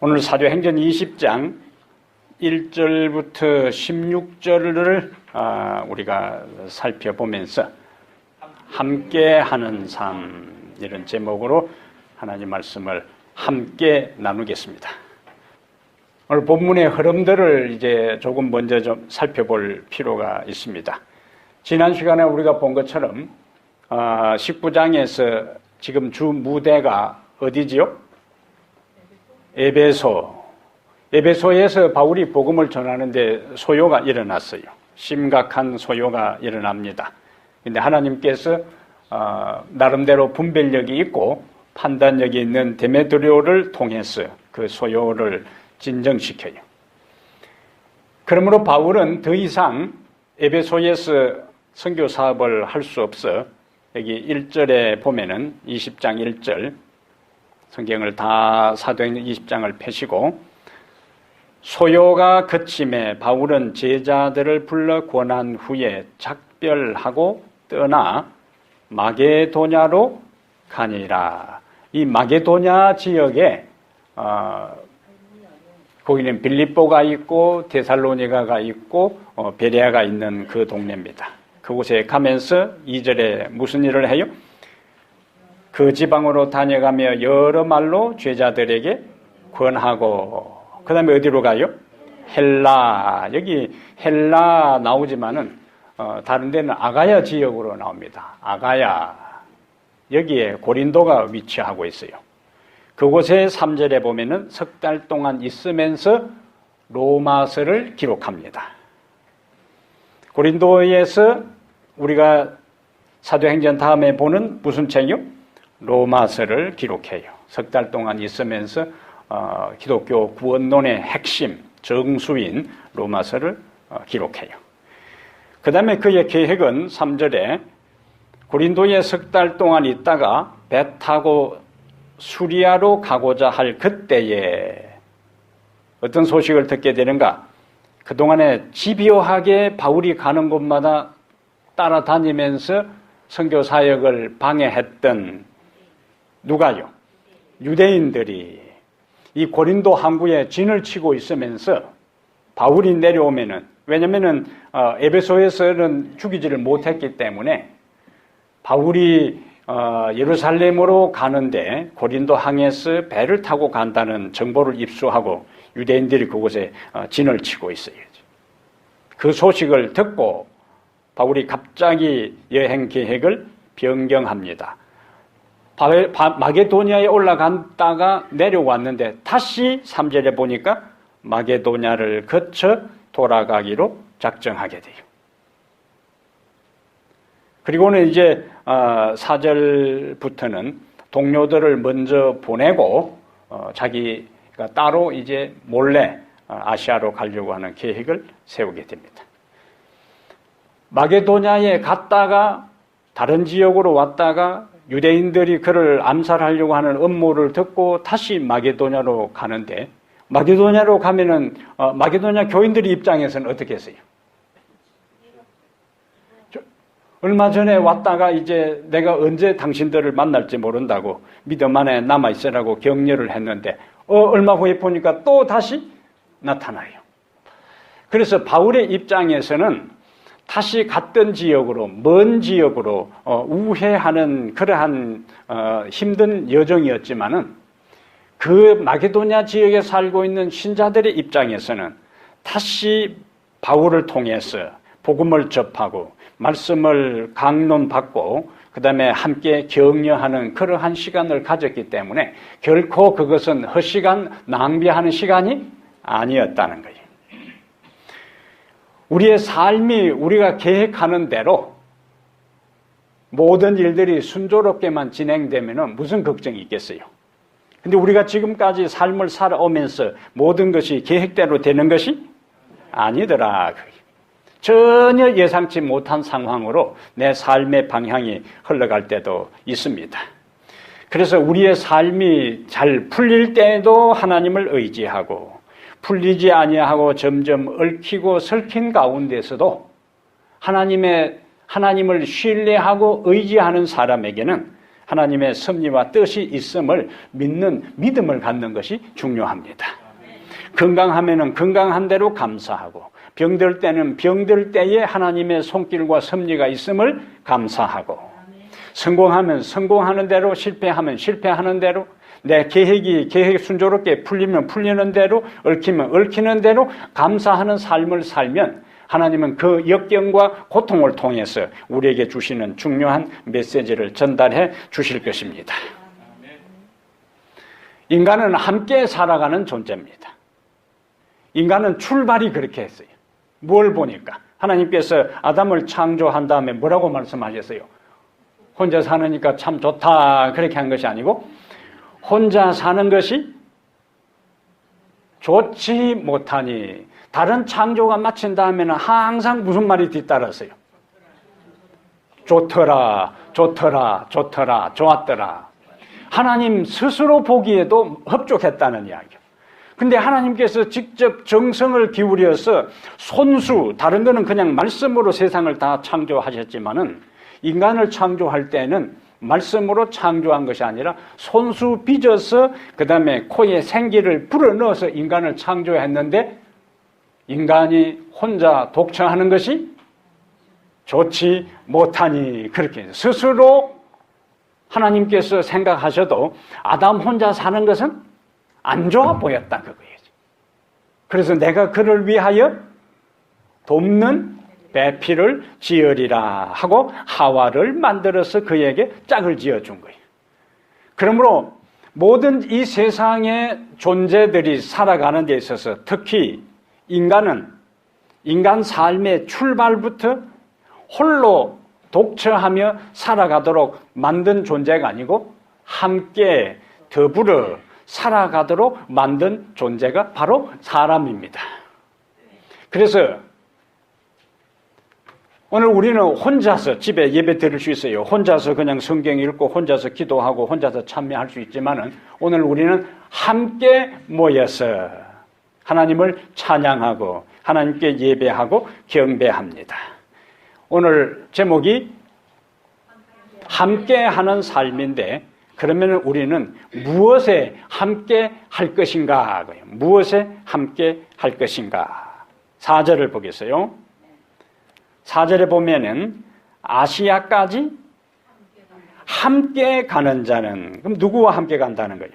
오늘 사도행전 20장 1절부터 16절을 우리가 살펴보면서 함께하는 삶, 이런 제목으로 하나님 말씀을 함께 나누겠습니다. 오늘 본문의 흐름들을 이제 조금 먼저 좀 살펴볼 필요가 있습니다. 지난 시간에 우리가 본 것처럼 19장에서 지금 주 무대가 어디지요? 에베소에서 바울이 복음을 전하는데 소요가 일어났어요. 심각한 소요가 일어납니다. 근데 하나님께서 나름대로 분별력이 있고 판단력이 있는 데메드리오를 통해서 그 소요를 진정시켜요. 그러므로 바울은 더 이상 에베소에서 선교 사업을 할 수 없어 여기 1절에 보면은 20장 1절 성경을 다 사도행전 20장을 펴시고 소요가 그침에 바울은 제자들을 불러 권한 후에 작별하고 떠나 마게도냐로 가니라. 이 마게도냐 지역에 거기는 빌립보가 있고 데살로니가가 있고 베레아가 있는 그 동네입니다. 그곳에 가면서 2절에 무슨 일을 해요? 그 지방으로 다녀가며 여러 말로 제자들에게 권하고, 그 다음에 어디로 가요? 헬라. 여기 헬라 나오지만은 다른 데는 아가야 지역으로 나옵니다. 아가야. 여기에 고린도가 위치하고 있어요. 그곳에 3절에 보면은 석 달 동안 있으면서 로마서를 기록합니다. 고린도에서 우리가 사도행전 다음에 보는 무슨 책이요? 로마서를 기록해요. 석 달 동안 있으면서 기독교 구원론의 핵심, 정수인 로마서를 기록해요. 그 다음에 그의 계획은 3절에 고린도에 석 달 동안 있다가 배 타고 수리아로 가고자 할 그때에 어떤 소식을 듣게 되는가? 그동안에 집요하게 바울이 가는 곳마다 따라다니면서 선교 사역을 방해했던 누가요? 유대인들이 이 고린도 항구에 진을 치고 있으면서 바울이 내려오면은, 왜냐면은 에베소에서는 죽이지를 못했기 때문에 바울이 예루살렘으로 가는데 고린도 항에서 배를 타고 간다는 정보를 입수하고 유대인들이 그곳에 진을 치고 있어요. 그 소식을 듣고 바울이 갑자기 여행 계획을 변경합니다. 마게도냐에 올라갔다가 내려왔는데 다시 3절에 보니까 마게도냐를 거쳐 돌아가기로 작정하게 돼요. 그리고는 이제 4절부터는 동료들을 먼저 보내고 자기가 따로 이제 몰래 아시아로 가려고 하는 계획을 세우게 됩니다. 마게도냐에 갔다가 다른 지역으로 왔다가 유대인들이 그를 암살하려고 하는 음모를 듣고 다시 마게도냐로 가는데, 마게도냐로 가면은 마게도냐 교인들의 입장에서는 어떻게 했어요? 얼마 전에 왔다가 이제 내가 언제 당신들을 만날지 모른다고 믿음 안에 남아있으라고 격려를 했는데 얼마 후에 보니까 또 다시 나타나요. 그래서 바울의 입장에서는 다시 갔던 지역으로, 먼 지역으로 우회하는 그러한 힘든 여정이었지만은 그 마게도냐 지역에 살고 있는 신자들의 입장에서는 다시 바울을 통해서 복음을 접하고 말씀을 강론받고 그 다음에 함께 격려하는 그러한 시간을 가졌기 때문에 결코 그것은 헛시간, 낭비하는 시간이 아니었다는 거예요. 우리의 삶이 우리가 계획하는 대로 모든 일들이 순조롭게만 진행되면 무슨 걱정이 있겠어요? 근데 우리가 지금까지 삶을 살아오면서 모든 것이 계획대로 되는 것이 아니더라. 전혀 예상치 못한 상황으로 내 삶의 방향이 흘러갈 때도 있습니다. 그래서 우리의 삶이 잘 풀릴 때에도 하나님을 의지하고 풀리지 아니하고 점점 얽히고 설킨 가운데서도 하나님을 신뢰하고 의지하는 사람에게는 하나님의 섭리와 뜻이 있음을 믿는 믿음을 갖는 것이 중요합니다. 건강하면은 건강한 대로 감사하고, 병들 때는 병들 때에 하나님의 손길과 섭리가 있음을 감사하고, 성공하면 성공하는 대로, 실패하면 실패하는 대로, 내 계획이 순조롭게 풀리면 풀리는 대로, 얽히면 얽히는 대로 감사하는 삶을 살면 하나님은 그 역경과 고통을 통해서 우리에게 주시는 중요한 메시지를 전달해 주실 것입니다. 인간은 함께 살아가는 존재입니다. 인간은 출발이 그렇게 했어요. 뭘 보니까? 하나님께서 아담을 창조한 다음에 뭐라고 말씀하셨어요? 혼자 사느니까 참 좋다, 그렇게 한 것이 아니고, 혼자 사는 것이 좋지 못하니, 다른 창조가 마친 다음에는 항상 무슨 말이 뒤따랐어요? 좋더라, 좋더라, 좋더라, 좋았더라. 하나님 스스로 보기에도 흡족했다는 이야기예요. 근데 하나님께서 직접 정성을 기울여서 손수, 다른 거는 그냥 말씀으로 세상을 다 창조하셨지만은, 인간을 창조할 때는 말씀으로 창조한 것이 아니라 손수 빚어서 그 다음에 코에 생기를 불어넣어서 인간을 창조했는데, 인간이 혼자 독처하는 것이 좋지 못하니, 그렇게 스스로 하나님께서 생각하셔도 아담 혼자 사는 것은 안 좋아 보였다, 그거예요. 그래서 내가 그를 위하여 돕는 배필을 지으리라 하고 하와를 만들어서 그에게 짝을 지어준 거예요. 그러므로 모든 이 세상의 존재들이 살아가는 데 있어서, 특히 인간은 인간 삶의 출발부터 홀로 독처하며 살아가도록 만든 존재가 아니고 함께 더불어 살아가도록 만든 존재가 바로 사람입니다. 그래서 오늘 우리는 혼자서 집에 예배 드릴 수 있어요. 혼자서 그냥 성경 읽고 혼자서 기도하고 혼자서 참여할 수 있지만은, 오늘 우리는 함께 모여서 하나님을 찬양하고 하나님께 예배하고 경배합니다. 오늘 제목이 함께하는 삶인데, 그러면 우리는 무엇에 함께 할 것인가? 무엇에 함께 할 것인가? 4절을 보겠어요. 4절에 보면은 아시아까지 함께 가는 자는, 그럼 누구와 함께 간다는 거예요?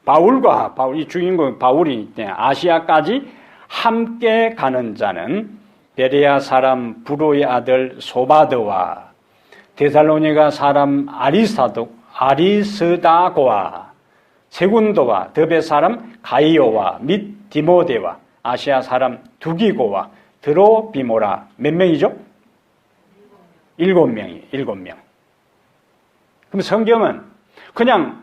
바울과, 이 주인공 바울이 아시아까지 함께 가는 자는 베레아 사람 브로의 아들 소바드와 데살로니가 사람 아리스다고와 세군도와 더베 사람 가이오와 및 디모데와 아시아 사람 두기고와 드로비모라. 몇 명이죠? 7명이, 7명. 그럼 성경은 그냥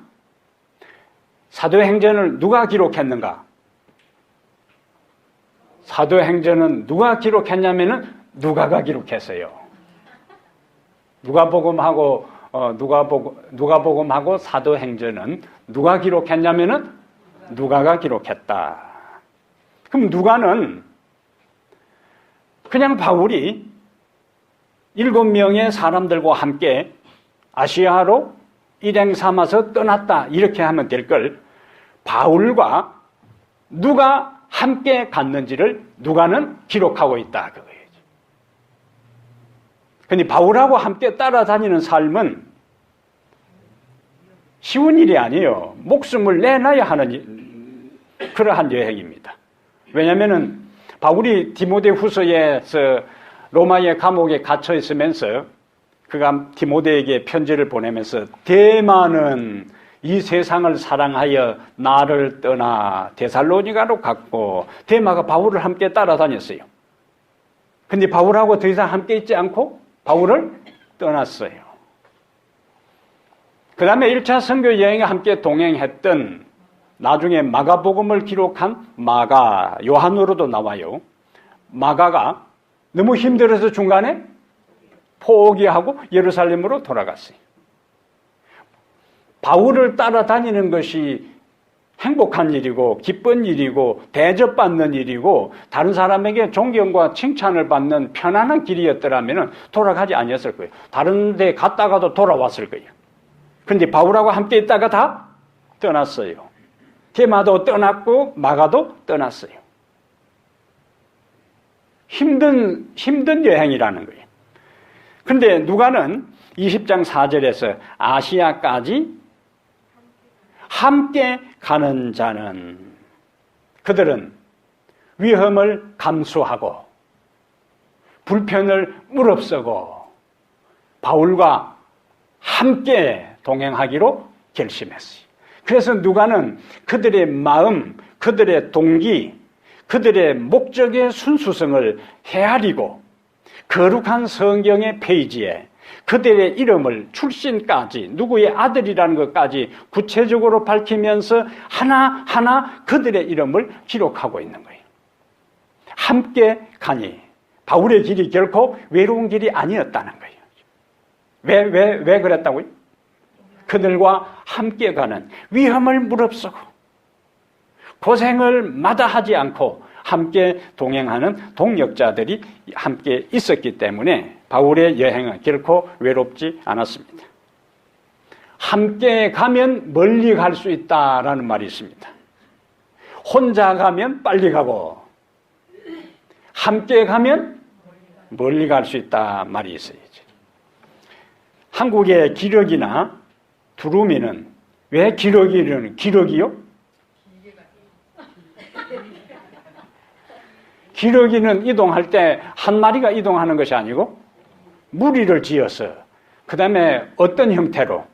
사도행전을 누가 기록했는가? 사도행전은 누가 기록했냐면은 누가가 기록했어요. 누가복음하고 사도행전은 누가 기록했냐면은 누가가 기록했다. 그럼 누가는 그냥 바울이 7명의 사람들과 함께 아시아로 일행 삼아서 떠났다, 이렇게 하면 될 걸, 바울과 누가 함께 갔는지를 누가는 기록하고 있다, 그거예요. 근데 바울하고 함께 따라다니는 삶은 쉬운 일이 아니에요. 목숨을 내놔야 하는 그러한 여행입니다. 왜냐하면 바울이 디모데후서에서 로마의 감옥에 갇혀 있으면서 그가 디모데에게 편지를 보내면서 데마는 이 세상을 사랑하여 나를 떠나 데살로니가로 갔고, 데마가 바울을 함께 따라다녔어요. 근데 바울하고 더 이상 함께 있지 않고 바울을 떠났어요. 그 다음에 1차 선교 여행에 함께 동행했던, 나중에 마가복음을 기록한 마가, 요한으로도 나와요. 마가가 너무 힘들어서 중간에 포기하고 예루살렘으로 돌아갔어요. 바울을 따라다니는 것이 행복한 일이고 기쁜 일이고 대접받는 일이고 다른 사람에게 존경과 칭찬을 받는 편안한 길이었더라면 돌아가지 아니었을 거예요. 다른 데 갔다가도 돌아왔을 거예요. 그런데 바울하고 함께 있다가 다 떠났어요. 데마도 떠났고 마가도 떠났어요. 힘든 여행이라는 거예요. 그런데 누가는 20장 4절에서 아시아까지 함께 가는 자는 그들은 위험을 감수하고 불편을 무릅쓰고 바울과 함께 동행하기로 결심했어요. 그래서 누가는 그들의 마음, 그들의 동기, 그들의 목적의 순수성을 헤아리고 거룩한 성경의 페이지에 그들의 이름을 출신까지 누구의 아들이라는 것까지 구체적으로 밝히면서 하나하나 그들의 이름을 기록하고 있는 거예요. 함께 가니 바울의 길이 결코 외로운 길이 아니었다는 거예요. 왜 그랬다고요? 그들과 함께 가는 위험을 무릅쓰고 고생을 마다하지 않고 함께 동행하는 동역자들이 함께 있었기 때문에 바울의 여행은 결코 외롭지 않았습니다. 함께 가면 멀리 갈 수 있다라는 말이 있습니다. 혼자 가면 빨리 가고 함께 가면 멀리 갈 수 있다 말이 있어요. 한국의 기러기나 두루미는 왜 기러기요? 기러기는 이동할 때 한 마리가 이동하는 것이 아니고 무리를 지어서 그 다음에 어떤 형태로?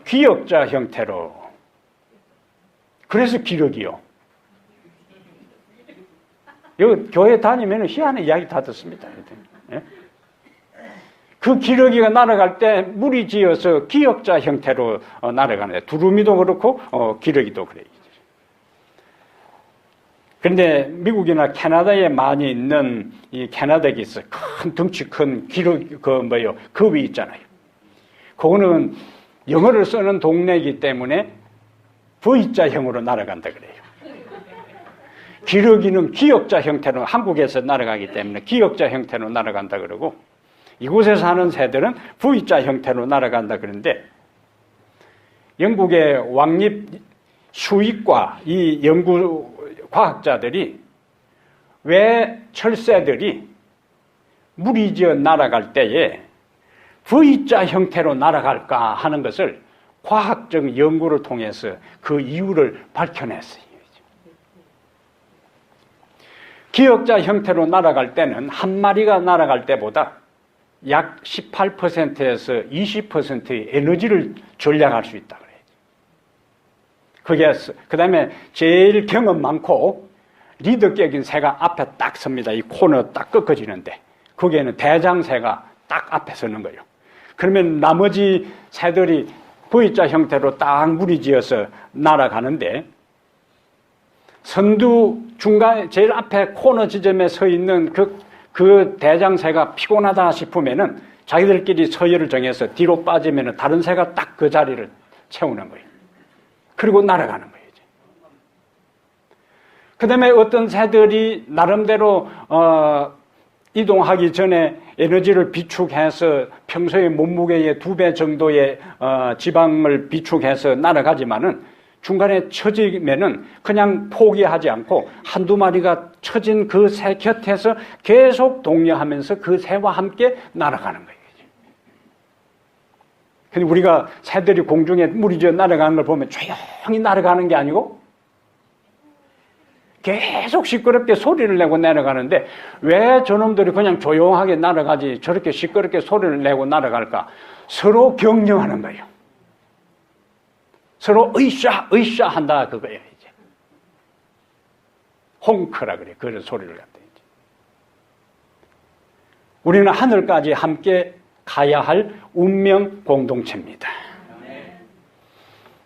귀역자 형태로. 그래서 기러기요. 여기 교회 다니면 희한한 이야기 다 듣습니다. 예? 그 기러기가 날아갈 때 무리 지어서 기역자 형태로 날아가는데 두루미도 그렇고 기러기도 그래요. 그런데 미국이나 캐나다에 많이 있는 이 캐나다에 있어 큰 덩치 큰 기러기 그 위 있잖아요. 그거는 영어를 쓰는 동네이기 때문에 V자형으로 날아간다 그래요. 기러기는 기역자 형태로 한국에서 날아가기 때문에 기역자 형태로 날아간다 그러고 이곳에 사는 새들은 V자 형태로 날아간다 그러는데 영국의 왕립 수의과 이 연구 과학자들이 왜 철새들이 무리지어 날아갈 때에 V자 형태로 날아갈까 하는 것을 과학적 연구를 통해서 그 이유를 밝혀냈어요. 기역자 형태로 날아갈 때는 한 마리가 날아갈 때보다 약 18%에서 20%의 에너지를 절약할 수 있다 그래요. 그 다음에 제일 경험 많고 리더격인 새가 앞에 딱 섭니다. 이 코너 딱 꺾어지는데 거기에는 대장새가 딱 앞에 서는 거예요. 그러면 나머지 새들이 V자 형태로 딱 무리지어서 날아가는데 선두 중간 제일 앞에 코너 지점에 서 있는 그 대장새가 피곤하다 싶으면은 자기들끼리 서열을 정해서 뒤로 빠지면은 다른 새가 딱 그 자리를 채우는 거예요. 그리고 날아가는 거예요. 그 다음에 어떤 새들이 나름대로 이동하기 전에 에너지를 비축해서 평소의 몸무게의 2배 정도의 지방을 비축해서 날아가지만은 중간에 처지면은 그냥 포기하지 않고 한두 마리가 처진 그 새 곁에서 계속 독려하면서 그 새와 함께 날아가는 거예요. 근데 우리가 새들이 공중에 무리지어 날아가는 걸 보면 조용히 날아가는 게 아니고 계속 시끄럽게 소리를 내고 내려가는데 왜 저놈들이 그냥 조용하게 날아가지 저렇게 시끄럽게 소리를 내고 날아갈까? 서로 격려하는 거예요. 서로 으쌰 한다 그거예요. 이제 홍크라 그래. 그런 소리를 갖다 이제 우리는 하늘까지 함께 가야 할 운명 공동체입니다.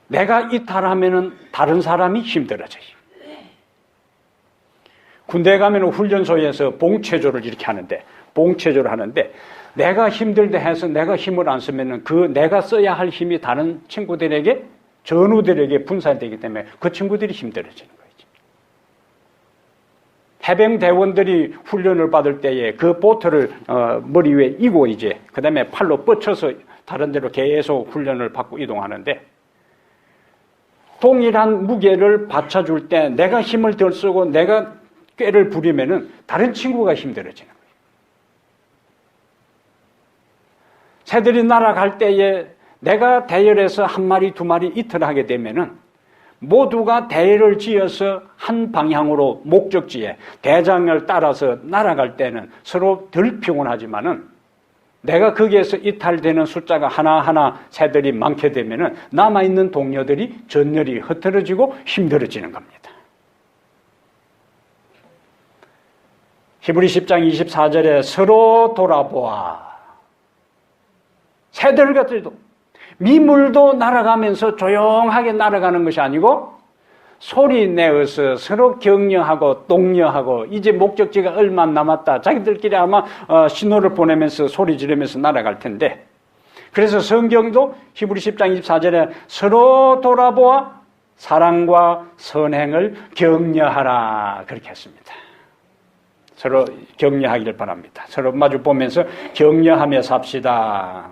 내가 이탈하면은 다른 사람이 힘들어져요. 군대 가면 훈련소에서 봉체조를 이렇게 하는데 봉체조를 하는데 내가 힘들다 해서 내가 힘을 안 쓰면은 그 내가 써야 할 힘이 다른 친구들에게 전우들에게 분산되기 때문에 그 친구들이 힘들어지는 거예요. 해병대원들이 훈련을 받을 때에 그 보트를 머리 위에 이고 이제 그 다음에 팔로 뻗쳐서 다른 데로 계속 훈련을 받고 이동하는데, 동일한 무게를 받쳐줄 때 내가 힘을 덜 쓰고 내가 꾀를 부리면은 다른 친구가 힘들어지는 거예요. 새들이 날아갈 때에 내가 대열에서 한 마리 두 마리 이틀 하게 되면은 모두가 대열을 지어서 한 방향으로 목적지에 대장을 따라서 날아갈 때는 서로 덜 피곤하지만은, 내가 거기에서 이탈되는 숫자가 하나하나 새들이 많게 되면은 남아있는 동료들이 전열이 흐트러지고 힘들어지는 겁니다. 히브리 10장 24절에 서로 돌아보아. 새들 같아도 미물도 날아가면서 조용하게 날아가는 것이 아니고 소리 내어서 서로 격려하고 독려하고, 이제 목적지가 얼마 남았다. 자기들끼리 아마 신호를 보내면서 소리 지르면서 날아갈 텐데, 그래서 성경도 히브리 10장 24절에 서로 돌아보아 사랑과 선행을 격려하라 그렇게 했습니다. 서로 격려하기를 바랍니다. 서로 마주 보면서 격려하며 삽시다.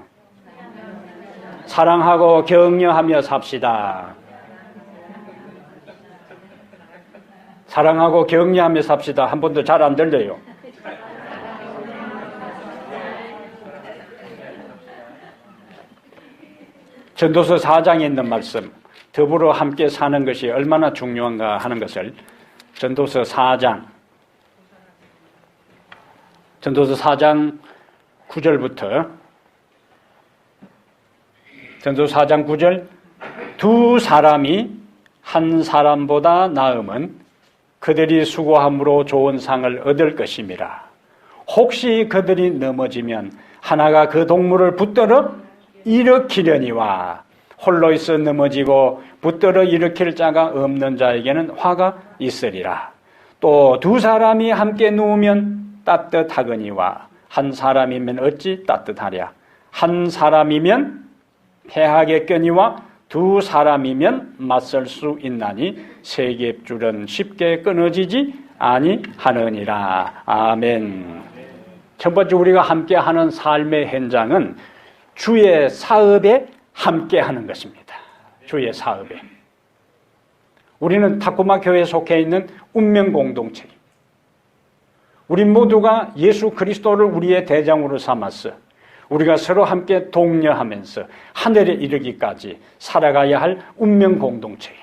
사랑하고 격려하며 삽시다. 사랑하고 격려하며 삽시다. 한 번도 잘 안 들려요. 전도서 4장에 있는 말씀, 더불어 함께 사는 것이 얼마나 중요한가 하는 것을 전도서 4장 9절부터, 전도서 4장 9절, 두 사람이 한 사람보다 나음은 그들이 수고함으로 좋은 상을 얻을 것임이라. 혹시 그들이 넘어지면 하나가 그 동물을 붙들어 일으키려니와 홀로 있어 넘어지고 붙들어 일으킬 자가 없는 자에게는 화가 있으리라. 또 두 사람이 함께 누우면 따뜻하거니와 한 사람이면 어찌 따뜻하랴. 한 사람이면 패하겠거니와 두 사람이면 맞설 수 있나니 세 겹줄은 쉽게 끊어지지 아니하느니라. 아멘. 첫 번째 우리가 함께하는 삶의 현장은 주의 사업에 함께하는 것입니다. 주의 사업에. 우리는 타코마 교회에 속해 있는 운명 공동체. 우리 모두가 예수 그리스도를 우리의 대장으로 삼았어 우리가 서로 함께 독려하면서 하늘에 이르기까지 살아가야 할 운명 공동체예요.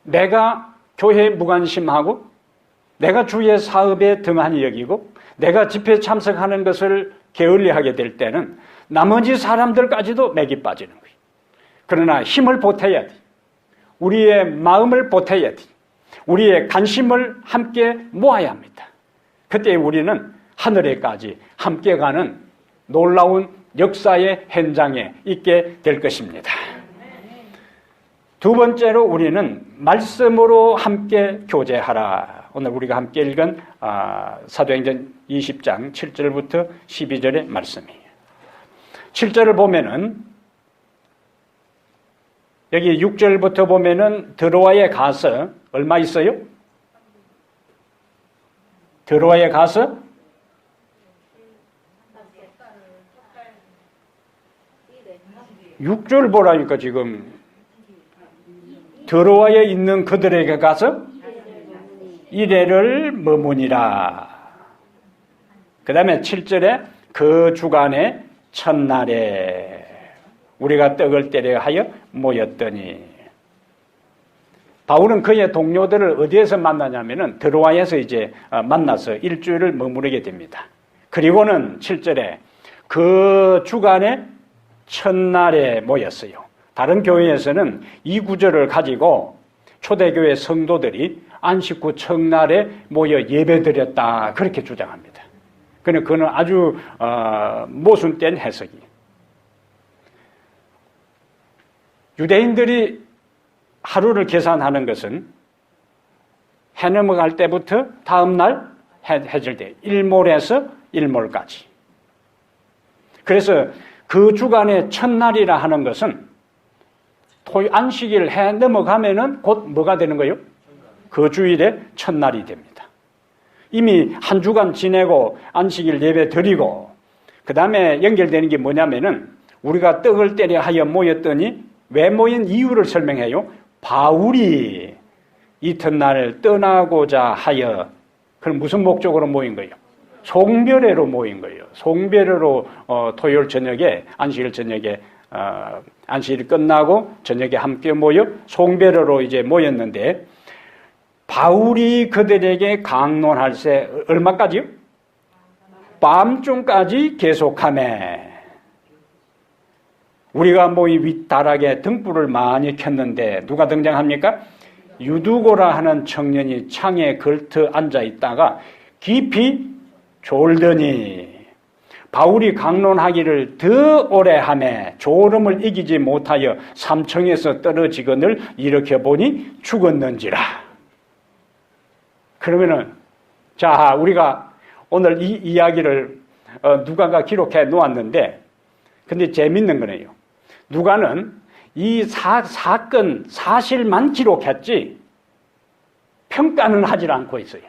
내가 교회에 무관심하고 내가 주의 사업에 등한히 여기고 내가 집회에 참석하는 것을 게을리하게 될 때는 나머지 사람들까지도 맥이 빠지는 거예요. 그러나 힘을 보태야 돼. 우리의 마음을 보태야 돼. 우리의 관심을 함께 모아야 합니다. 그때 우리는 하늘에까지 함께 가는 놀라운 역사의 현장에 있게 될 것입니다. 두 번째로 우리는 말씀으로 함께 교제하라. 오늘 우리가 함께 읽은 사도행전 20장 7절부터 12절의 말씀이에요. 7절을 보면은 여기 6절부터 보면은 드로아에 가서 얼마 있어요? 드로아에 가서 6절 보라니까 지금 드로아에 있는 그들에게 가서 이래를 머무니라. 그 다음에 7절에 그 주간의 첫날에 우리가 떡을 때려 하여 모였더니, 바울은 그의 동료들을 어디에서 만나냐면은 드로아에서 이제 만나서 일주일을 머무르게 됩니다. 그리고는 7절에 그 주간의 첫날에 모였어요. 다른 교회에서는 이 구절을 가지고 초대교회 성도들이 안식 후 첫날에 모여 예배드렸다 그렇게 주장합니다. 그는 아주 모순된 해석이. 유대인들이 하루를 계산하는 것은 해 넘어갈 때부터 다음날 해질 때 일몰에서 일몰까지. 그래서 그 주간의 첫날이라 하는 것은 안식일 해 넘어가면은 곧 뭐가 되는 거예요? 그 주일에 첫날이 됩니다. 이미 한 주간 지내고 안식일 예배 드리고 그 다음에 연결되는 게 뭐냐면은 우리가 떡을 때려 하여 모였더니 왜 모인 이유를 설명해요. 바울이 이튿날 떠나고자 하여 그럼 무슨 목적으로 모인 거예요? 송별회로 모인 거예요. 송별회로 토요일 저녁에 안식일 저녁에 안식일이 끝나고 저녁에 함께 모여 송별회로 이제 모였는데 바울이 그들에게 강론할세 얼마까지요? 밤중까지 계속하매 우리가 모이 윗다락에 등불을 많이 켰는데 누가 등장합니까? 유두고라 하는 청년이 창에 걸터 앉아 있다가 깊이 졸더니 바울이 강론하기를 더 오래 하매 졸음을 이기지 못하여 삼층에서 떨어지거늘 일으켜 보니 죽었는지라. 그러면은 자 우리가 오늘 이 이야기를 누가가 기록해 놓았는데 근데 재밌는 거네요. 누가는 이 사건 사실만 기록했지 평가는 하질 않고 있어요.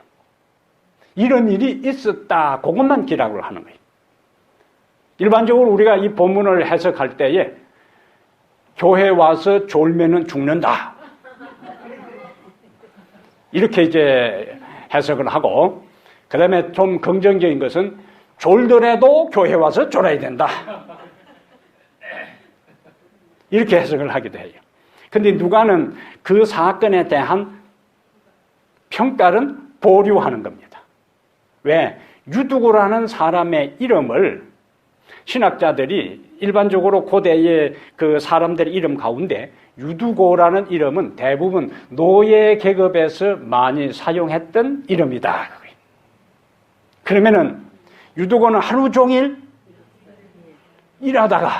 이런 일이 있었다 그것만 기록을 하는 거예요. 일반적으로 우리가 이 본문을 해석할 때에 교회 와서 졸면은 죽는다 이렇게 이제 해석을 하고 그 다음에 좀 긍정적인 것은 졸더라도 교회 와서 졸아야 된다 이렇게 해석을 하기도 해요. 근데 누가는 그 사건에 대한 평가는 보류하는 겁니다. 왜? 유두고라는 사람의 이름을 신학자들이 일반적으로 고대의 그 사람들의 이름 가운데 유두고라는 이름은 대부분 노예 계급에서 많이 사용했던 이름이다. 그러면은 유두고는 하루 종일 일하다가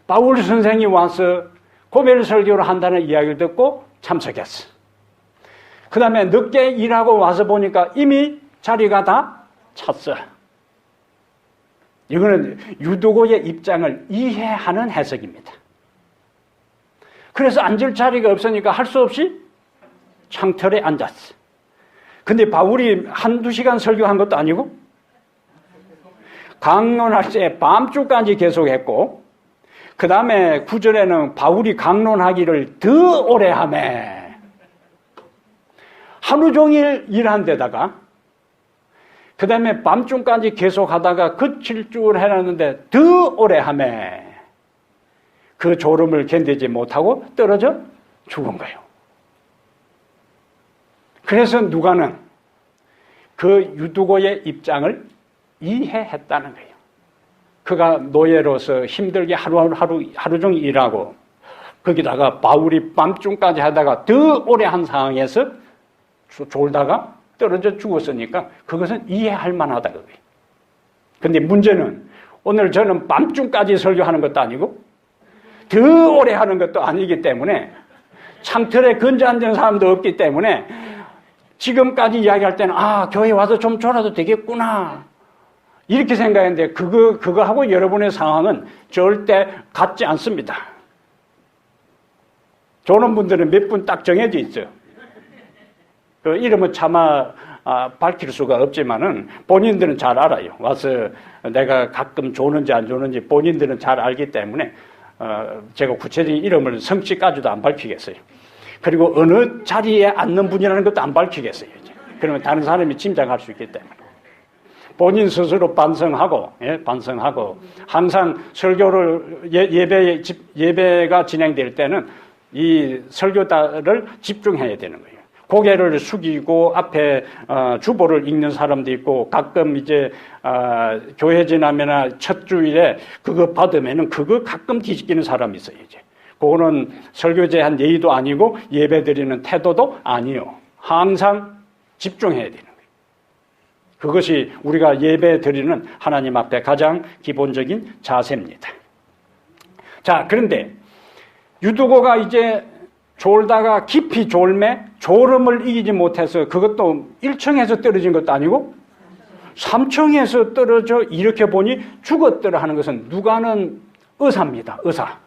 바울 선생이 와서 고별 설교를 한다는 이야기를 듣고 참석했어. 그 다음에 늦게 일하고 와서 보니까 이미 자리가 다 찼어. 이거는 유두고의 입장을 이해하는 해석입니다. 그래서 앉을 자리가 없으니까 할 수 없이 창틀에 앉았어. 근데 바울이 한두 시간 설교한 것도 아니고 강론할 때 밤중까지 계속했고 그 다음에 9절에는 바울이 강론하기를 더 오래 하매 하루 종일 일한 데다가 그 다음에 밤중까지 계속하다가 그칠 줄 해놨는데 더 오래 하매 그 졸음을 견디지 못하고 떨어져 죽은 거예요. 그래서 누가는 그 유두고의 입장을 이해했다는 거예요. 그가 노예로서 힘들게 하루 종일 일하고 거기다가 바울이 밤중까지 하다가 더 오래 한 상황에서 졸다가 떨어져 죽었으니까 그것은 이해할 만하다 그거예요. 근데 문제는 오늘 저는 밤중까지 설교하는 것도 아니고 더 오래 하는 것도 아니기 때문에 창틀에 건져 앉은 사람도 없기 때문에 지금까지 이야기할 때는 교회 와서 좀 졸아도 되겠구나 이렇게 생각했는데 그거하고 여러분의 상황은 절대 같지 않습니다. 조는 분들은 몇 분 딱 정해져 있어요. 그 이름은 차마 밝힐 수가 없지만은 본인들은 잘 알아요. 와서 내가 가끔 조는지 안 조는지 본인들은 잘 알기 때문에 제가 구체적인 이름을 성씨까지도 안 밝히겠어요. 그리고 어느 자리에 앉는 분이라는 것도 안 밝히겠어요. 이제. 그러면 다른 사람이 짐작할 수 있기 때문에. 본인 스스로 반성하고 항상 설교를 예배가 진행될 때는 이 설교자를 집중해야 되는 거예요. 고개를 숙이고 앞에 주보를 읽는 사람도 있고 가끔 이제 교회 지나면은 첫 주일에 그거 받으면은 그거 가끔 뒤집기는 사람이 있어요. 이제 그거는 설교제에 한 예의도 아니고 예배 드리는 태도도 아니요. 항상 집중해야 되는 거예요. 그것이 우리가 예배 드리는 하나님 앞에 가장 기본적인 자세입니다. 자, 그런데 유두고가 이제 졸다가 깊이 졸매 졸음을 이기지 못해서 그것도 1층에서 떨어진 것도 아니고 3층에서 떨어져 이렇게 보니 죽었더라 하는 것은 누가는 의사입니다. 의사.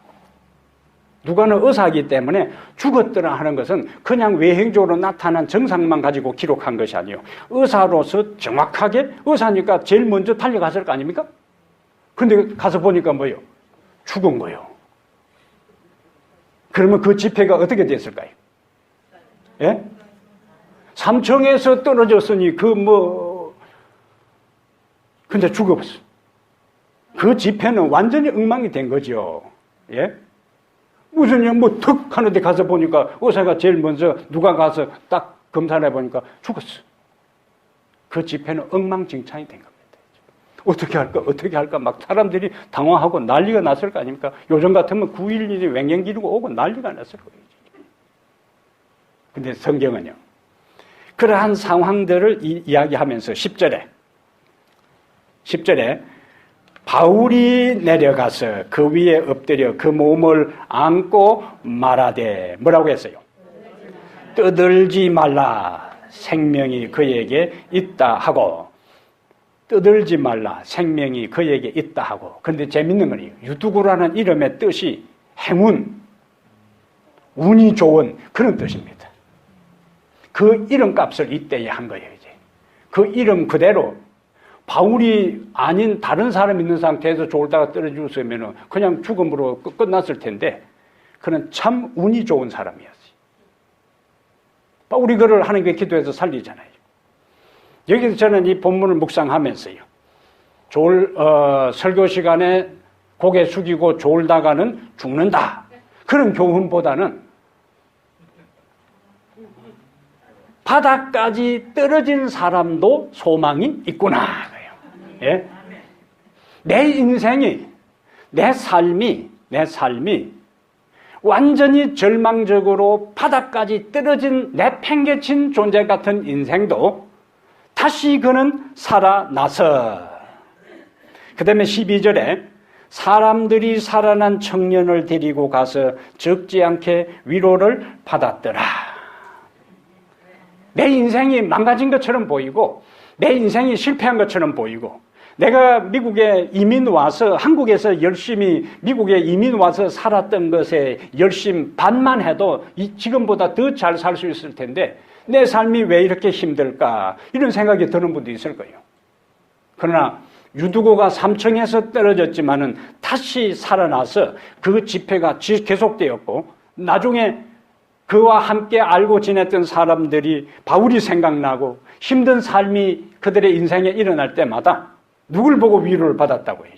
누가는 의사이기 때문에 죽었더라 하는 것은 그냥 외형적으로 나타난 증상만 가지고 기록한 것이 아니에요. 의사로서 정확하게 의사니까 제일 먼저 달려갔을 거 아닙니까? 근데 가서 보니까 뭐예요? 죽은 거예요. 그러면 그 집회가 어떻게 됐을까요? 예? 삼청에서 떨어졌으니 근데 죽어버렸어. 그 집회는 완전히 엉망이 된 거죠. 예? 무슨 턱 하는데 가서 보니까 의사가 제일 먼저 누가 가서 딱 검사를 해보니까 죽었어. 그 집회는 엉망진창이 된 겁니다. 어떻게 할까 막 사람들이 당황하고 난리가 났을 거 아닙니까? 요즘 같으면 9.11이 횡행기류가 오고 난리가 났을 거예요. 근데 성경은요, 그러한 상황들을 이야기하면서 10절에 바울이 내려가서 그 위에 엎드려 그 몸을 안고 말하되 뭐라고 했어요? 떠들지 말라, 생명이 그에게 있다 하고, 떠들지 말라, 생명이 그에게 있다 하고. 그런데 재밌는 건 유두고라는 이름의 뜻이 행운, 운이 좋은 그런 뜻입니다. 그 이름값을 이때에 한 거예요. 이제 그 이름 그대로 바울이 아닌 다른 사람 있는 상태에서 졸다가 떨어졌으면 그냥 죽음으로 끝났을 텐데, 그는 참 운이 좋은 사람이었어요. 바울이 그를 하나님께 기도해서 살리잖아요. 여기서 저는 이 본문을 묵상하면서요, 설교 시간에 고개 숙이고 졸다가는 죽는다, 그런 교훈보다는 바닥까지 떨어진 사람도 소망이 있구나. 예? 내 인생이, 내 삶이 완전히 절망적으로 바닥까지 떨어진 내팽개친 존재 같은 인생도 다시 그는 살아나서, 그 다음에 12절에 사람들이 살아난 청년을 데리고 가서 적지 않게 위로를 받았더라. 내 인생이 망가진 것처럼 보이고, 내 인생이 실패한 것처럼 보이고, 내가 미국에 이민 와서 한국에서 열심히 미국에 이민 와서 살았던 것에 열심 반만 해도 지금보다 더 잘 살 수 있을 텐데 내 삶이 왜 이렇게 힘들까, 이런 생각이 드는 분도 있을 거예요. 그러나 유두고가 삼청에서 떨어졌지만은 다시 살아나서 그 집회가 계속되었고, 나중에 그와 함께 알고 지냈던 사람들이 바울이 생각나고 힘든 삶이 그들의 인생에 일어날 때마다 누굴 보고 위로를 받았다고 해요?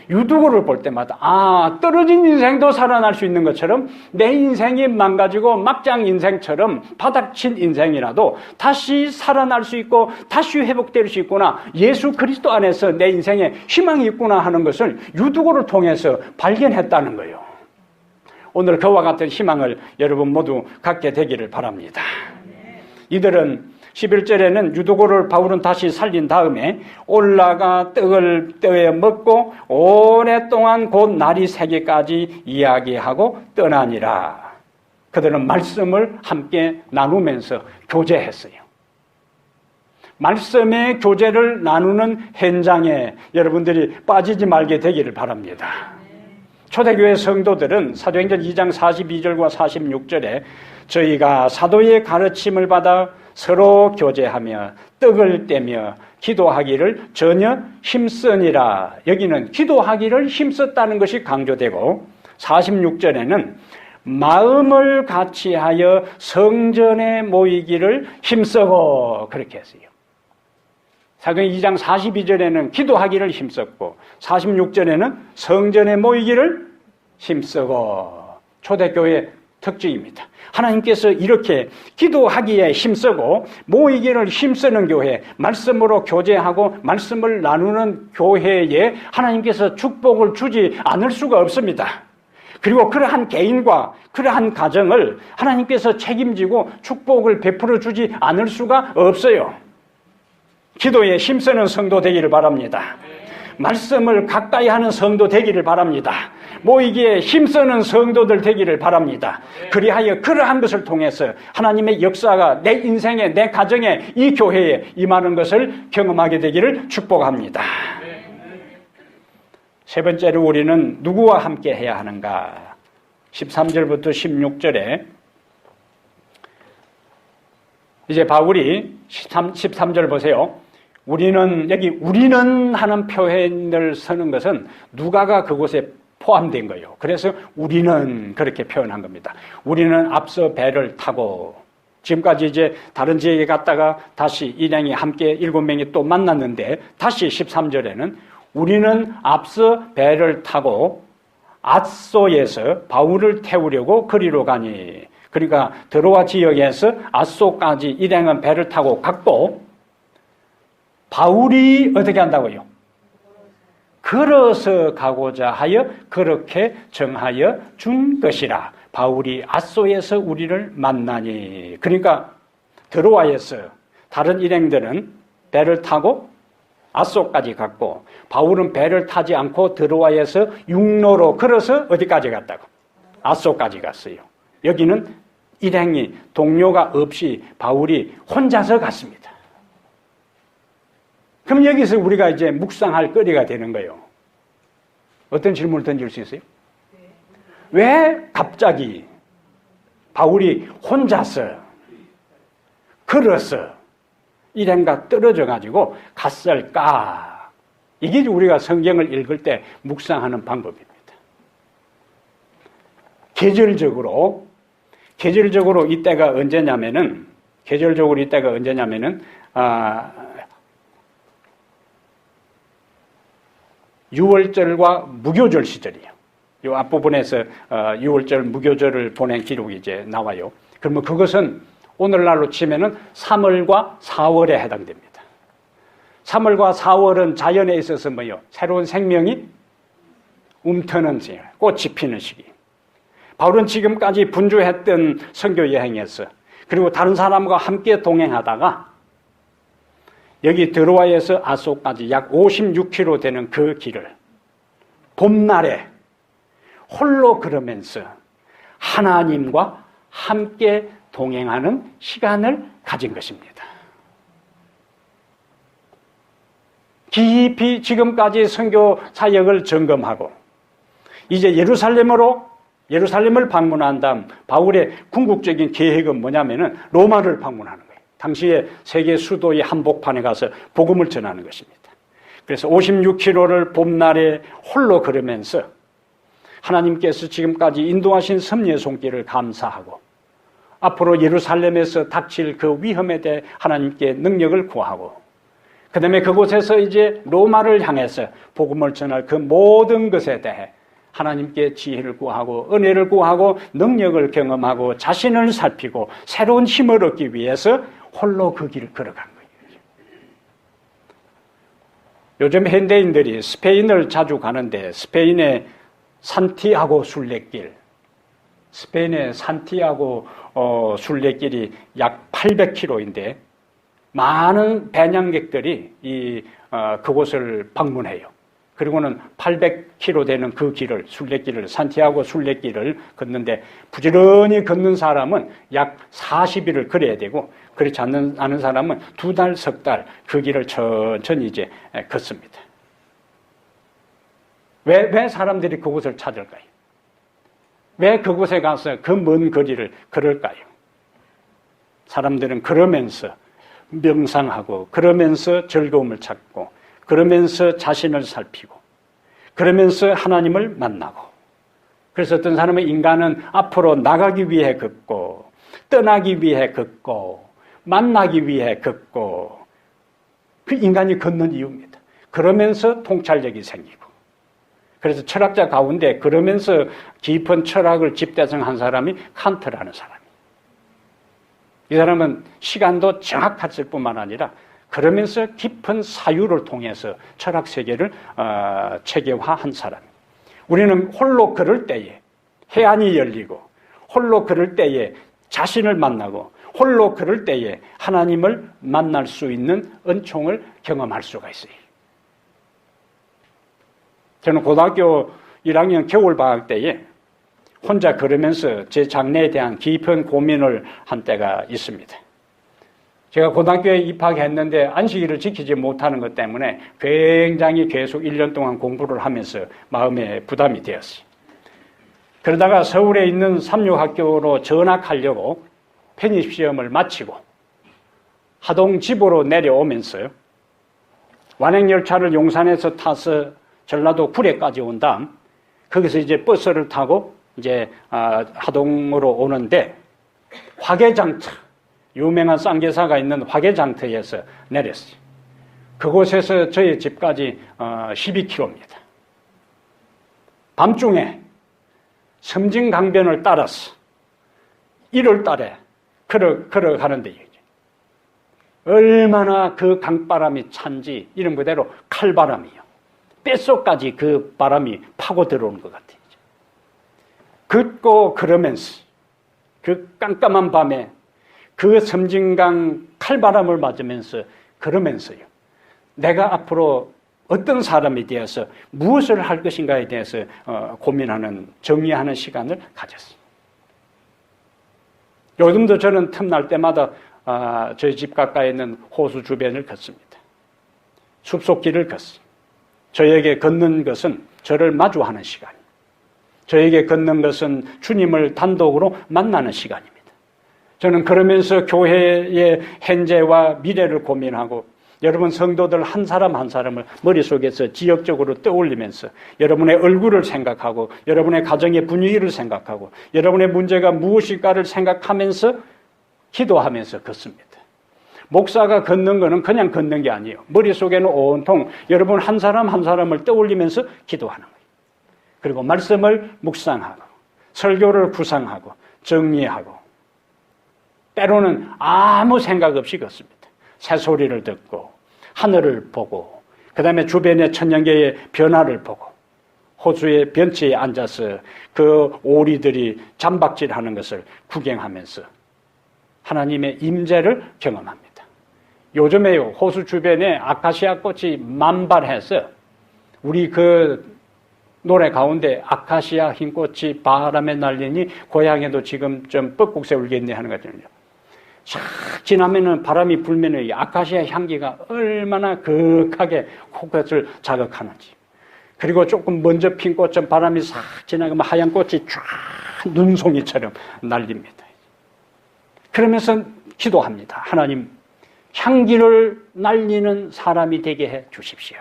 유두고를 볼 때마다 떨어진 인생도 살아날 수 있는 것처럼 내 인생이 망가지고 막장 인생처럼 바닥친 인생이라도 다시 살아날 수 있고 다시 회복될 수 있구나, 예수 그리스도 안에서 내 인생에 희망이 있구나 하는 것을 유두고를 통해서 발견했다는 거예요. 오늘 그와 같은 희망을 여러분 모두 갖게 되기를 바랍니다. 이들은 11절에는 유두고를 바울은 다시 살린 다음에 올라가 떡을 떼어 먹고 오랫동안 곧 날이 새기까지 이야기하고 떠나니라. 그들은 말씀을 함께 나누면서 교제했어요. 말씀의 교제를 나누는 현장에 여러분들이 빠지지 말게 되기를 바랍니다. 초대교회 성도들은 사도행전 2장 42절과 46절에 저희가 사도의 가르침을 받아 서로 교제하며 떡을 떼며 기도하기를 전혀 힘쓰니라. 여기는 기도하기를 힘썼다는 것이 강조되고, 46절에는 마음을 같이하여 성전에 모이기를 힘쓰고, 그렇게 했어요. 사도행전 2장 42절에는 기도하기를 힘썼고 46절에는 성전에 모이기를 힘쓰고, 초대교회의 특징입니다. 하나님께서 이렇게 기도하기에 힘쓰고 모이기를 힘쓰는 교회, 말씀으로 교제하고 말씀을 나누는 교회에 하나님께서 축복을 주지 않을 수가 없습니다. 그리고 그러한 개인과 그러한 가정을 하나님께서 책임지고 축복을 베풀어 주지 않을 수가 없어요. 기도에 힘쓰는 성도 되기를 바랍니다. 말씀을 가까이 하는 성도 되기를 바랍니다. 모이기에 힘쓰는 성도들 되기를 바랍니다. 그리하여 그러한 것을 통해서 하나님의 역사가 내 인생에, 내 가정에, 이 교회에 임하는 것을 경험하게 되기를 축복합니다. 세 번째로 우리는 누구와 함께 해야 하는가? 13절부터 16절에 이제 바울이 13절 보세요. 우리는 하는 표현을 쓰는 것은 누가가 그곳에 포함된 거예요. 그래서 우리는 그렇게 표현한 겁니다. 우리는 앞서 배를 타고 지금까지 이제 다른 지역에 갔다가 다시 일행이 함께 7명이 또 만났는데 다시 13절에는 우리는 앞서 배를 타고 앗소에서 바울을 태우려고 그리로 가니. 그러니까 드로아 지역에서 앗소까지 일행은 배를 타고 갔고 바울이 어떻게 한다고요? 걸어서 가고자 하여 그렇게 정하여 준 것이라. 바울이 앗소에서 우리를 만나니. 그러니까 드로아에서 다른 일행들은 배를 타고 앗소까지 갔고 바울은 배를 타지 않고 드로아에서 육로로 걸어서 어디까지 갔다고? 앗소까지 갔어요. 여기는 일행이 동료가 없이 바울이 혼자서 갔습니다. 그럼 여기서 우리가 이제 묵상할 거리가 되는 거예요. 어떤 질문을 던질 수 있어요? 왜 갑자기 바울이 혼자서 걸어서 일행과 떨어져 가지고 갔을까? 이게 우리가 성경을 읽을 때 묵상하는 방법입니다. 계절적으로 이때가 언제냐면은 6월절과 무교절 시절이에요. 이 앞부분에서 6월절 무교절을 보낸 기록이 이제 나와요. 그러면 그것은 오늘날로 치면은 3월과 4월에 해당됩니다. 3월과 4월은 자연에 있어서 뭐요? 새로운 생명이 움트는 시기, 꽃이 피는 시기. 바울은 지금까지 분주했던 선교 여행에서 그리고 다른 사람과 함께 동행하다가 여기 드로아에서 앗소까지 약 56km 되는 그 길을 봄날에 홀로 걸으면서 하나님과 함께 동행하는 시간을 가진 것입니다. 깊이 지금까지 선교 사역을 점검하고 이제 예루살렘을 방문한 다음 바울의 궁극적인 계획은 뭐냐면은 로마를 방문하는 거예요. 당시에 세계 수도의 한복판에 가서 복음을 전하는 것입니다. 그래서 56km를 봄날에 홀로 걸으면서 하나님께서 지금까지 인도하신 섭리의 손길을 감사하고 앞으로 예루살렘에서 닥칠 그 위험에 대해 하나님께 능력을 구하고 그 다음에 그곳에서 이제 로마를 향해서 복음을 전할 그 모든 것에 대해 하나님께 지혜를 구하고 은혜를 구하고 능력을 경험하고 자신을 살피고 새로운 힘을 얻기 위해서 홀로 그 길을 걸어간 거예요. 요즘 현대인들이 스페인을 자주 가는데 스페인의 산티아고 순례길이 약 800km인데 많은 배낭객들이 그곳을 방문해요. 그리고는 800km 되는 그 길을 산티아고 순례길을 걷는데 부지런히 걷는 사람은 약 40일을 걸어야 되고 그렇지 않은 사람은 2달, 3달 그 길을 천천히 이제 걷습니다. 왜 사람들이 그곳을 찾을까요? 왜 그곳에 가서 그 먼 거리를 걸을까요? 사람들은 그러면서 명상하고 그러면서 즐거움을 찾고 그러면서 자신을 살피고 그러면서 하나님을 만나고 그래서 어떤 사람은 인간은 앞으로 나가기 위해 걷고 떠나기 위해 걷고 만나기 위해 걷고 그 인간이 걷는 이유입니다. 그러면서 통찰력이 생기고 그래서 철학자 가운데 그러면서 깊은 철학을 집대성한 사람이 칸트라는 사람이에요. 이 사람은 시간도 정확했을 뿐만 아니라 그러면서 깊은 사유를 통해서 철학 세계를 체계화한 사람이에요. 우리는 홀로 걸을 때에 해안이 열리고 홀로 걸을 때에 자신을 만나고 홀로 걸을 때에 하나님을 만날 수 있는 은총을 경험할 수가 있어요. 저는 고등학교 1학년 겨울방학 때에 혼자 걸으면서 제 장래에 대한 깊은 고민을 한 때가 있습니다. 제가 고등학교에 입학했는데 안식일을 지키지 못하는 것 때문에 굉장히 계속 1년 동안 공부를 하면서 마음에 부담이 되었어요. 그러다가 서울에 있는 삼육학교로 전학하려고 편입시험을 마치고 하동 집으로 내려오면서요. 완행열차를 용산에서 타서 전라도 구례까지 온 다음 거기서 이제 버스를 타고 이제 하동으로 오는데 화계장터, 유명한 쌍계사가 있는 화계장터에서 내렸어요. 그곳에서 저희 집까지 12km입니다. 밤중에 섬진강변을 따라서 1월 달에 걸어가는데 얼마나 그 강바람이 찬지 이런 그대로 칼바람이요. 뼛속까지 그 바람이 파고 들어오는 것 같아요. 걷고 그러면서 그 깜깜한 밤에 그 섬진강 칼바람을 맞으면서 그러면서요. 내가 앞으로 어떤 사람이 되어서 무엇을 할 것인가에 대해서 고민하는, 정리하는 시간을 가졌어요. 요즘도 저는 틈날 때마다 저희 집 가까이 있는 호수 주변을 걷습니다. 숲속길을 걷습니다. 저에게 걷는 것은 저를 마주하는 시간입니다. 저에게 걷는 것은 주님을 단독으로 만나는 시간입니다. 저는 그러면서 교회의 현재와 미래를 고민하고 여러분 성도들 한 사람 한 사람을 머릿속에서 지역적으로 떠올리면서 여러분의 얼굴을 생각하고 여러분의 가정의 분위기를 생각하고 여러분의 문제가 무엇일까를 생각하면서 기도하면서 걷습니다. 목사가 걷는 거는 그냥 걷는 게 아니에요. 머릿속에는 온통 여러분 한 사람 한 사람을 떠올리면서 기도하는 거예요. 그리고 말씀을 묵상하고 설교를 구상하고 정리하고 때로는 아무 생각 없이 걷습니다. 새소리를 듣고 하늘을 보고 그 다음에 주변의 천연계의 변화를 보고 호수의 벤치에 앉아서 그 오리들이 잠박질하는 것을 구경하면서 하나님의 임재를 경험합니다. 요즘에요 호수 주변에 아카시아 꽃이 만발해서 우리 그 노래 가운데 아카시아 흰 꽃이 바람에 날리니 고향에도 지금 좀 뻐꾹새 울겠네 하는 거거든요. 싹 지나면은 바람이 불면은 이 아카시아 향기가 얼마나 극하게 코끝을 자극하는지. 그리고 조금 먼저 핀 꽃은 바람이 싹 지나가면 하얀 꽃이 쫙 눈송이처럼 날립니다. 그러면서 기도합니다. 하나님, 향기를 날리는 사람이 되게 해 주십시오.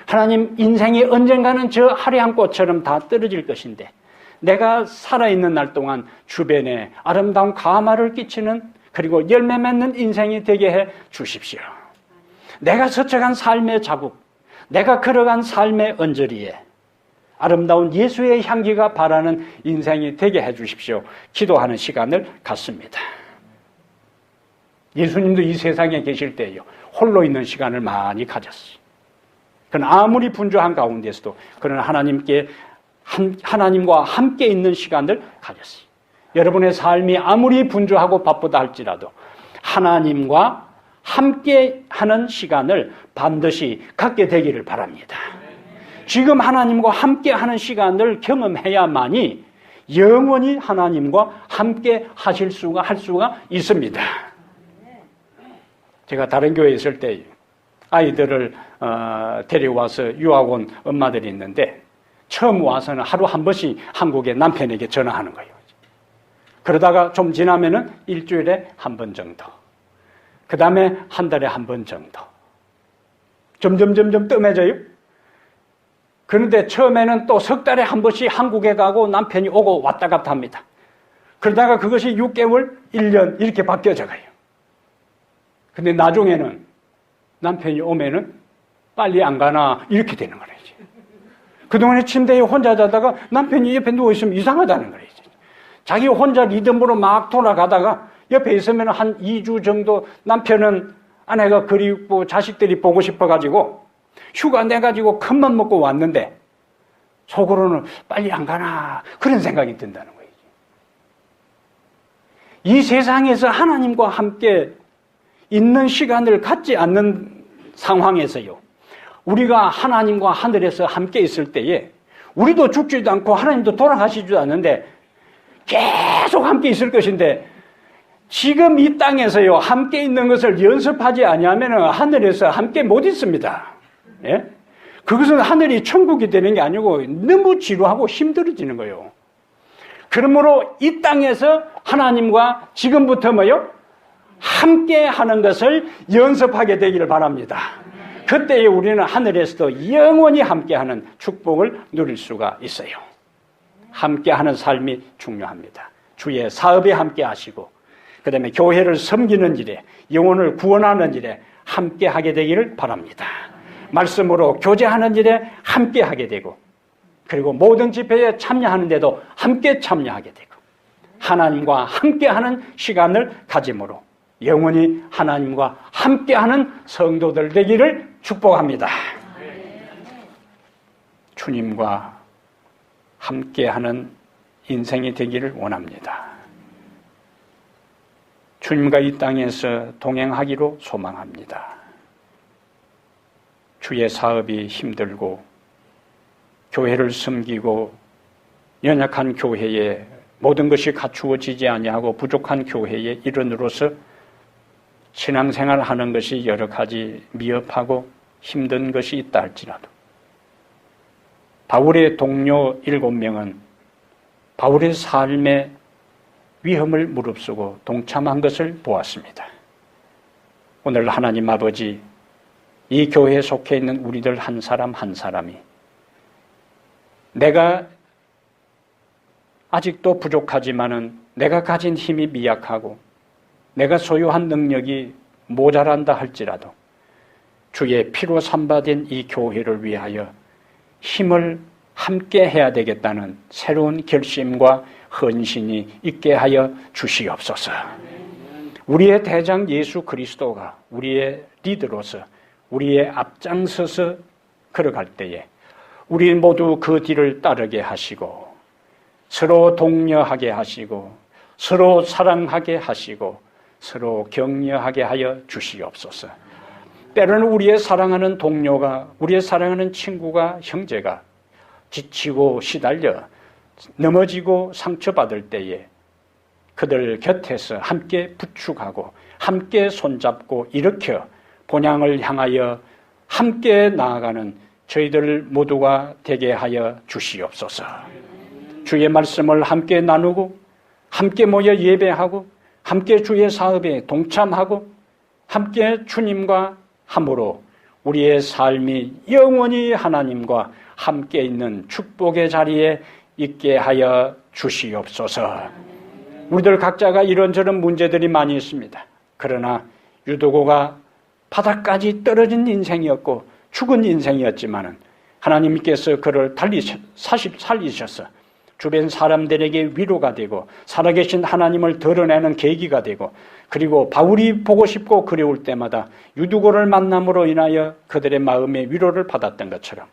하나님, 인생이 언젠가는 저 화려한 꽃처럼 다 떨어질 것인데 내가 살아있는 날 동안 주변에 아름다운 가마를 끼치는 그리고 열매 맺는 인생이 되게 해 주십시오. 내가 스쳐간 삶의 자국, 내가 걸어간 삶의 언저리에 아름다운 예수의 향기가 바라는 인생이 되게 해 주십시오. 기도하는 시간을 갖습니다. 예수님도 이 세상에 계실 때요 홀로 있는 시간을 많이 가졌어요. 그는 아무리 분주한 가운데서도 그는 하나님과 함께 있는 시간을 가졌어요. 여러분의 삶이 아무리 분주하고 바쁘다 할지라도 하나님과 함께 하는 시간을 반드시 갖게 되기를 바랍니다. 지금 하나님과 함께 하는 시간을 경험해야만이 영원히 하나님과 함께 할 수가 있습니다. 제가 다른 교회에 있을 때 아이들을 데려와서 유학 온 엄마들이 있는데 처음 와서는 하루 한 번씩 한국에 남편에게 전화하는 거예요. 그러다가 좀 지나면은 일주일에 한 번 정도. 그 다음에 한 달에 한 번 정도. 점점 뜸해져요. 그런데 처음에는 또 석 달에 한 번씩 한국에 가고 남편이 오고 왔다 갔다 합니다. 그러다가 그것이 6개월, 1년 이렇게 바뀌어져 가요. 근데 나중에는 남편이 오면은 빨리 안 가나 이렇게 되는 거예요. 그동안에 침대에 혼자 자다가 남편이 옆에 누워있으면 이상하다는 거예요. 자기 혼자 리듬으로 막 돌아가다가 옆에 있으면 한 2주 정도 남편은 아내가 그리고 자식들이 보고 싶어가지고 휴가 내가지고 큰맘 먹고 왔는데 속으로는 빨리 안 가나 그런 생각이 든다는 거예요. 이 세상에서 하나님과 함께 있는 시간을 갖지 않는 상황에서요. 우리가 하나님과 하늘에서 함께 있을 때에 우리도 죽지도 않고 하나님도 돌아가시지도 않는데 계속 함께 있을 것인데 지금 이 땅에서요 함께 있는 것을 연습하지 아니하면 하늘에서 함께 못 있습니다. 예? 그것은 하늘이 천국이 되는 게 아니고 너무 지루하고 힘들어지는 거예요. 그러므로 이 땅에서 하나님과 지금부터 뭐요? 함께 하는 것을 연습하게 되기를 바랍니다. 그때에 우리는 하늘에서도 영원히 함께하는 축복을 누릴 수가 있어요. 함께하는 삶이 중요합니다. 주의 사업에 함께하시고 그 다음에 교회를 섬기는 일에, 영혼을 구원하는 일에 함께하게 되기를 바랍니다. 말씀으로 교제하는 일에 함께하게 되고, 그리고 모든 집회에 참여하는 데도 함께 참여하게 되고, 하나님과 함께하는 시간을 가짐으로 영원히 하나님과 함께하는 성도들 되기를 축복합니다. 주님과 함께하는 인생이 되기를 원합니다. 주님과 이 땅에서 동행하기로 소망합니다. 주의 사업이 힘들고 교회를 섬기고 연약한 교회에 모든 것이 갖추어지지 아니하고 부족한 교회의 일원으로서 신앙생활 하는 것이 여러 가지 미흡하고 힘든 것이 있다 할지라도 바울의 동료 7명은 바울의 삶에 위험을 무릅쓰고 동참한 것을 보았습니다. 오늘 하나님 아버지, 이 교회에 속해 있는 우리들 한 사람 한 사람이 내가 아직도 부족하지만은 내가 가진 힘이 미약하고 내가 소유한 능력이 모자란다 할지라도 주의 피로 삼바된 이 교회를 위하여 힘을 함께 해야 되겠다는 새로운 결심과 헌신이 있게 하여 주시옵소서. 우리의 대장 예수 그리스도가 우리의 리더로서 우리의 앞장서서 걸어갈 때에 우리 모두 그 뒤를 따르게 하시고 서로 독려하게 하시고 서로 사랑하게 하시고 서로 격려하게 하여 주시옵소서. 때로는 우리의 사랑하는 동료가, 우리의 사랑하는 친구가, 형제가 지치고 시달려 넘어지고 상처받을 때에 그들 곁에서 함께 부축하고 함께 손잡고 일으켜 본향을 향하여 함께 나아가는 저희들 모두가 되게 하여 주시옵소서. 주의 말씀을 함께 나누고 함께 모여 예배하고 함께 주의 사업에 동참하고 함께 주님과 함으로 우리의 삶이 영원히 하나님과 함께 있는 축복의 자리에 있게 하여 주시옵소서. 우리들 각자가 이런저런 문제들이 많이 있습니다. 그러나 유도고가 바닥까지 떨어진 인생이었고 죽은 인생이었지만은 하나님께서 그를 살리셔서 주변 사람들에게 위로가 되고 살아계신 하나님을 드러내는 계기가 되고, 그리고 바울이 보고 싶고 그리울 때마다 유두고를 만남으로 인하여 그들의 마음에 위로를 받았던 것처럼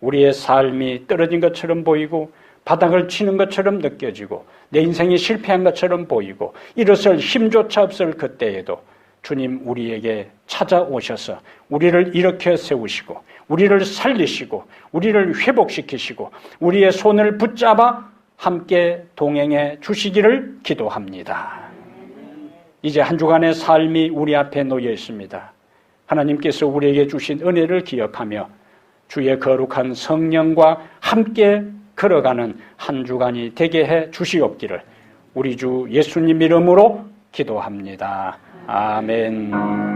우리의 삶이 떨어진 것처럼 보이고 바닥을 치는 것처럼 느껴지고 내 인생이 실패한 것처럼 보이고 일어설 힘조차 없을 그때에도 주님 우리에게 찾아오셔서 우리를 일으켜 세우시고 우리를 살리시고 우리를 회복시키시고 우리의 손을 붙잡아 함께 동행해 주시기를 기도합니다. 이제 한 주간의 삶이 우리 앞에 놓여 있습니다. 하나님께서 우리에게 주신 은혜를 기억하며 주의 거룩한 성령과 함께 걸어가는 한 주간이 되게 해 주시옵기를 우리 주 예수님 이름으로 기도합니다. 아멘.